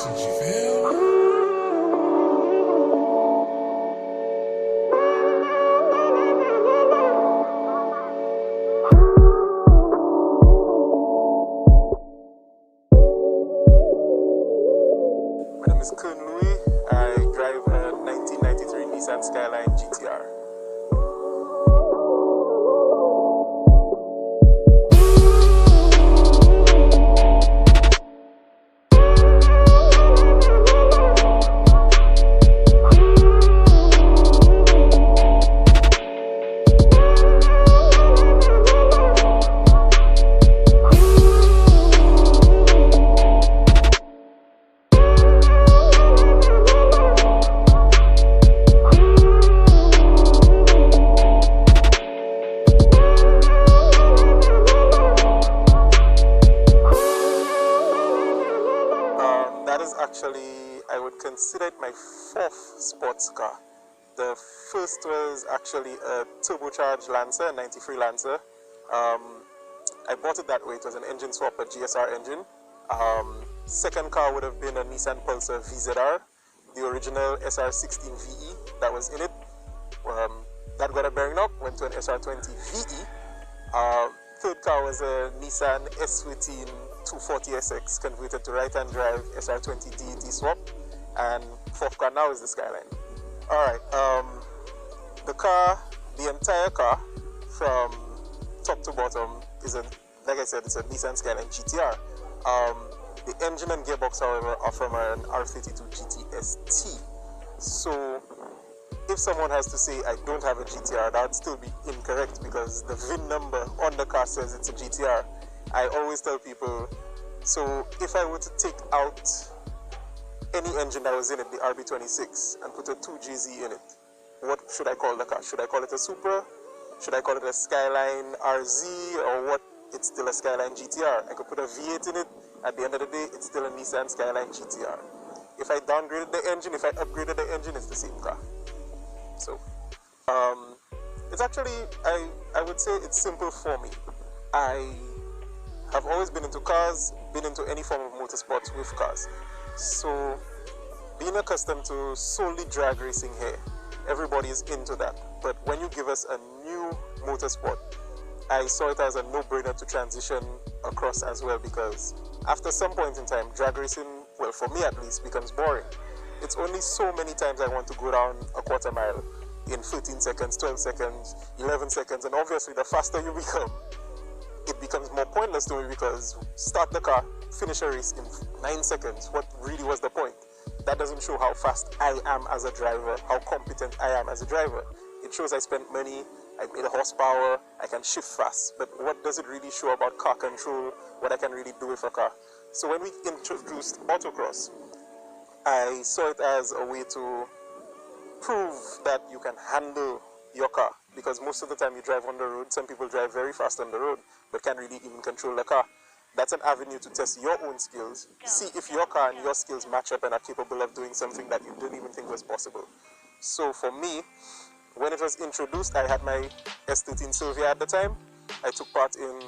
My name is Kurn. I drive a 1993 Nissan Skyline GTR. That is actually, I would consider it my fourth sports car. The first was actually a turbocharged Lancer, a 93 Lancer. I bought it that way. It was an engine swap, a GSR engine. Second car would have been a Nissan Pulsar VZR, the original SR16 VE that was in it. That got a bearing knock, went to an SR20 VE. Third car was a Nissan S13 240SX converted to right-hand drive SR20 DET swap, and fourth car now is the Skyline. Alright, the entire car from top to bottom is like I said, it's a Nissan Skyline GTR. The engine and gearbox, however, are from an R32 GT ST. So if someone has to say I don't have a GTR, that would still be incorrect because the VIN number on the car says it's a GTR. I always tell people, so if I were to take out any engine that was in it, the RB26, and put a 2GZ in it, what should I call the car? Should I call it a Supra? Should I call it a Skyline RZ, or what? It's still a Skyline GTR. I could put a V8 in it. At the end of the day, it's still a Nissan Skyline GTR. If I downgraded the engine, if I upgraded the engine, it's the same car. So, it's actually, I would say it's simple for me. I have always been into cars, been into any form of motorsports with cars. So, being accustomed to solely drag racing here, everybody is into that. But when you give us a new motorsport, I saw it as a no-brainer to transition across as well, because after some point in time, drag racing, well, for me at least, becomes boring. It's only so many times I want to go down a quarter mile in 13 seconds, 12 seconds, 11 seconds, and obviously the faster you become, it becomes more pointless to me, because start the car, finish a race in 9 seconds. What really was the point? That doesn't show how fast I am as a driver, how competent I am as a driver. It shows I spent money, I made a horsepower, I can shift fast, but what does it really show about car control, what I can really do with a car? So when we introduced Autocross, I saw it as a way to prove that you can handle your car, because most of the time you drive on the road, some people drive very fast on the road, but can't really even control the car. That's an avenue to test your own skills, see if your car and your skills match up and are capable of doing something that you didn't even think was possible. So for me, when it was introduced, I had my S13 Sylvia at the time. I took part in,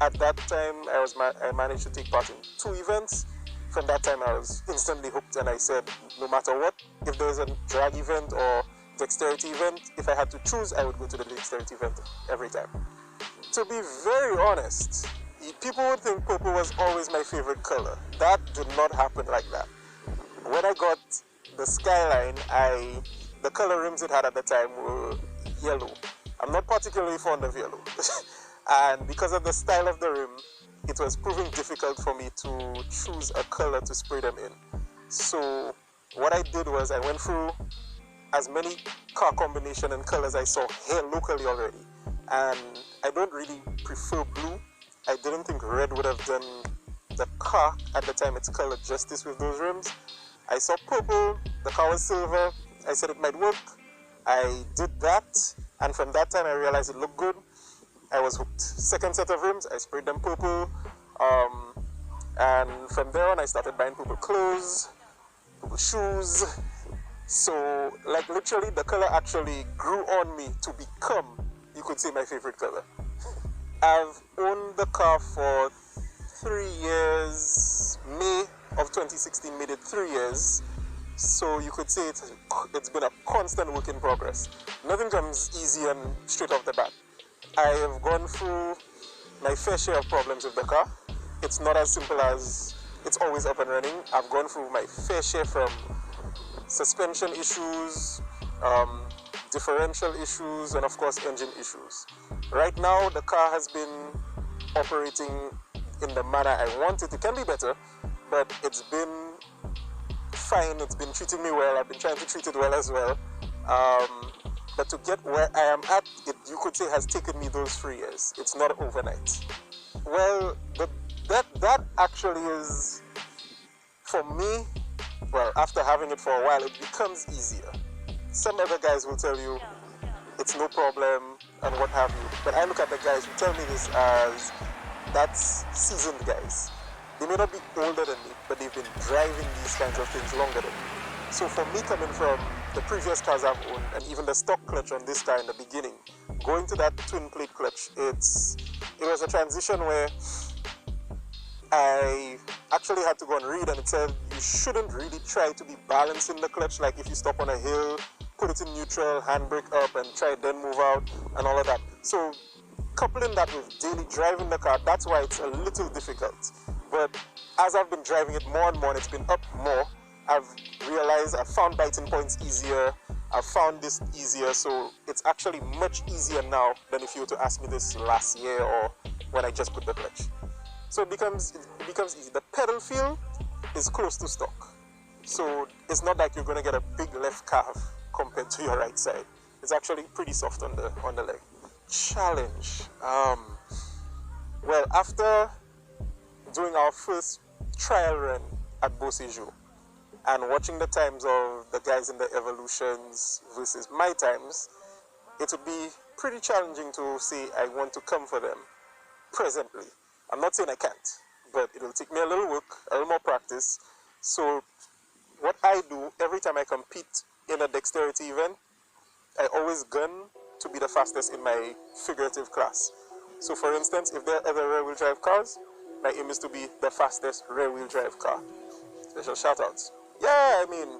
at that time, I managed to take part in 2 events. From that time, I was instantly hooked, and I said, no matter what, if there's a drag event or dexterity event, if I had to choose, I would go to the dexterity event every time. To be very honest, people would think purple was always my favorite color. That did not happen like that. When I got the Skyline, the color rims it had at the time were yellow. I'm not particularly fond of yellow. And because of the style of the rim, it was proving difficult for me to choose a color to spray them in. So what I did was I went through as many car combination and colors I saw here locally already. And I don't really prefer blue. I didn't think red would have done the car at the time its color justice with those rims. I saw purple, the car was silver. I said it might work. I did that, and from that time I realized it looked good. I was hooked. Second set of rims, I sprayed them purple, and from there on I started buying purple clothes, purple shoes. So like literally the color actually grew on me to become, you could say, my favorite color. I've owned the car for 3 years. May of 2016 made it 3 years. So you could say it's been a constant work in progress. Nothing comes easy and straight off the bat. I have gone through my fair share of problems with the car. It's not as simple as it's always up and running. I've gone through my fair share from suspension issues, differential issues, and of course engine issues. Right now the car has been operating in the manner I want it. It can be better, but it's been fine. It's been treating me well. I've been trying to treat it well as well. But to get where I am at, you could say has taken me those 3 years. It's not overnight. Well, that actually is, for me, well, after having it for a while, it becomes easier. Some other guys will tell you it's no problem and what have you. But I look at the guys who tell me this as that's seasoned guys. They may not be older than me, but they've been driving these kinds of things longer than me. So for me, coming from the previous cars I've owned and even the stock clutch on this car in the beginning, going to that twin plate clutch, it was a transition where I actually had to go and read, and it said you shouldn't really try to be balancing the clutch, like if you stop on a hill, put it in neutral, handbrake up and try then move out and all of that. So coupling that with daily driving the car, that's why it's a little difficult. But as I've been driving it more and more and it's been up more, I've realized I've found biting points easier, I've found this easier, so it's actually much easier now than if you were to ask me this last year or when I just put the clutch. So it becomes easy. The pedal feel is close to stock. So it's not like you're going to get a big left calf compared to your right side. It's actually pretty soft on the leg. Challenge. Well, after doing our first trial run at Beauséjour and watching the times of the guys in the Evolutions versus my times, it would be pretty challenging to say I want to come for them presently. I'm not saying I can't, but it will take me a little work, a little more practice. So what I do every time I compete in a dexterity event, I always gun to be the fastest in my figurative class. So for instance, if there are other rear-wheel drive cars, my aim is to be the fastest rear-wheel drive car. Special shout-outs. Yeah, I mean,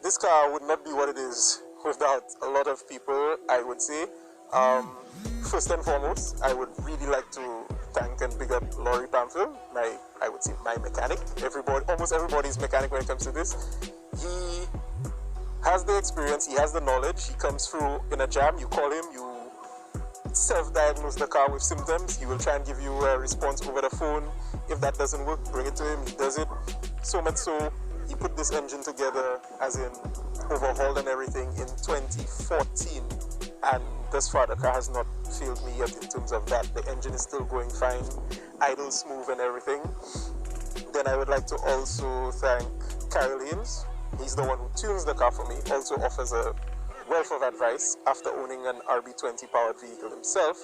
this car would not be what it is without a lot of people, I would say. First and foremost, I would really like to thank and big up Laurie Pamphil, I would say my mechanic. Almost everybody's mechanic when it comes to this. He has the experience, he has the knowledge, he comes through in a jam, you call him, you self-diagnose the car with symptoms, he will try and give you a response over the phone. If that doesn't work, bring it to him, he does it. So much so, he put this engine together, as in overhauled and everything, in 2014. And thus far, the car has not failed me yet in terms of that. The engine is still going fine, idle smooth and everything. Then I would like to also thank Kyle Haynes. He's the one who tunes the car for me, also offers a wealth of advice after owning an RB20 powered vehicle himself.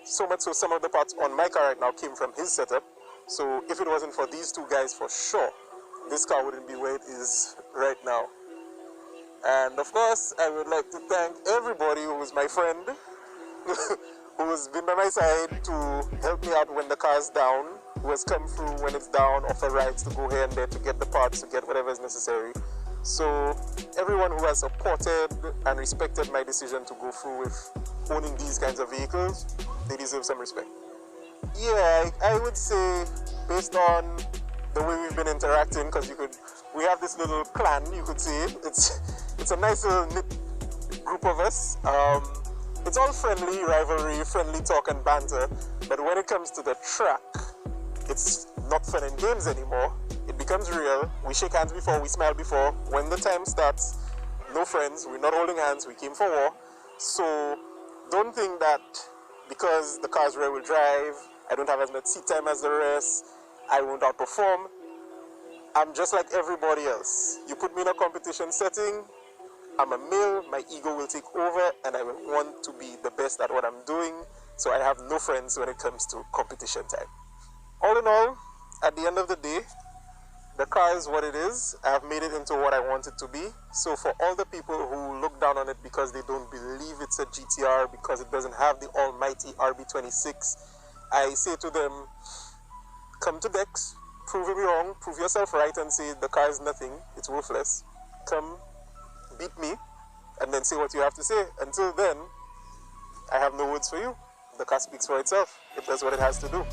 So much so, some of the parts on my car right now came from his setup. So if it wasn't for these two guys, for sure, this car wouldn't be where it is right now. And of course, I would like to thank everybody who is my friend, who has been by my side to help me out when the car's down, who has come through when it's down, offer rides to go here and there to get the parts, to get whatever is necessary. So everyone who has supported and respected my decision to go through with owning these kinds of vehicles, they deserve some respect. Yeah, I would say, based on the way we've been interacting, because we have this little clan, you could say. It's a nice little knit group of us. It's all friendly rivalry, friendly talk and banter, but when it comes to the track, it's not fun and games anymore. It becomes real. We shake hands before, we smile before. When the time starts, no friends, we're not holding hands, we came for war. So don't think that because the car's rear-wheel drive, I don't have as much seat time as the rest, I won't outperform. I'm just like everybody else. You put me in a competition setting, I'm a male, my ego will take over and I will want to be the best at what I'm doing, so I have no friends when it comes to competition time. All in all, at the end of the day, the car is what it is. I have made it into what I want it to be. So for all the people who look down on it because they don't believe it's a GTR, because it doesn't have the almighty RB26, I say to them, come to Dex, prove me wrong, prove yourself right and say the car is nothing, it's worthless. Come, beat me, and then say what you have to say. Until then, I have no words for you. The car speaks for itself. It does what it has to do.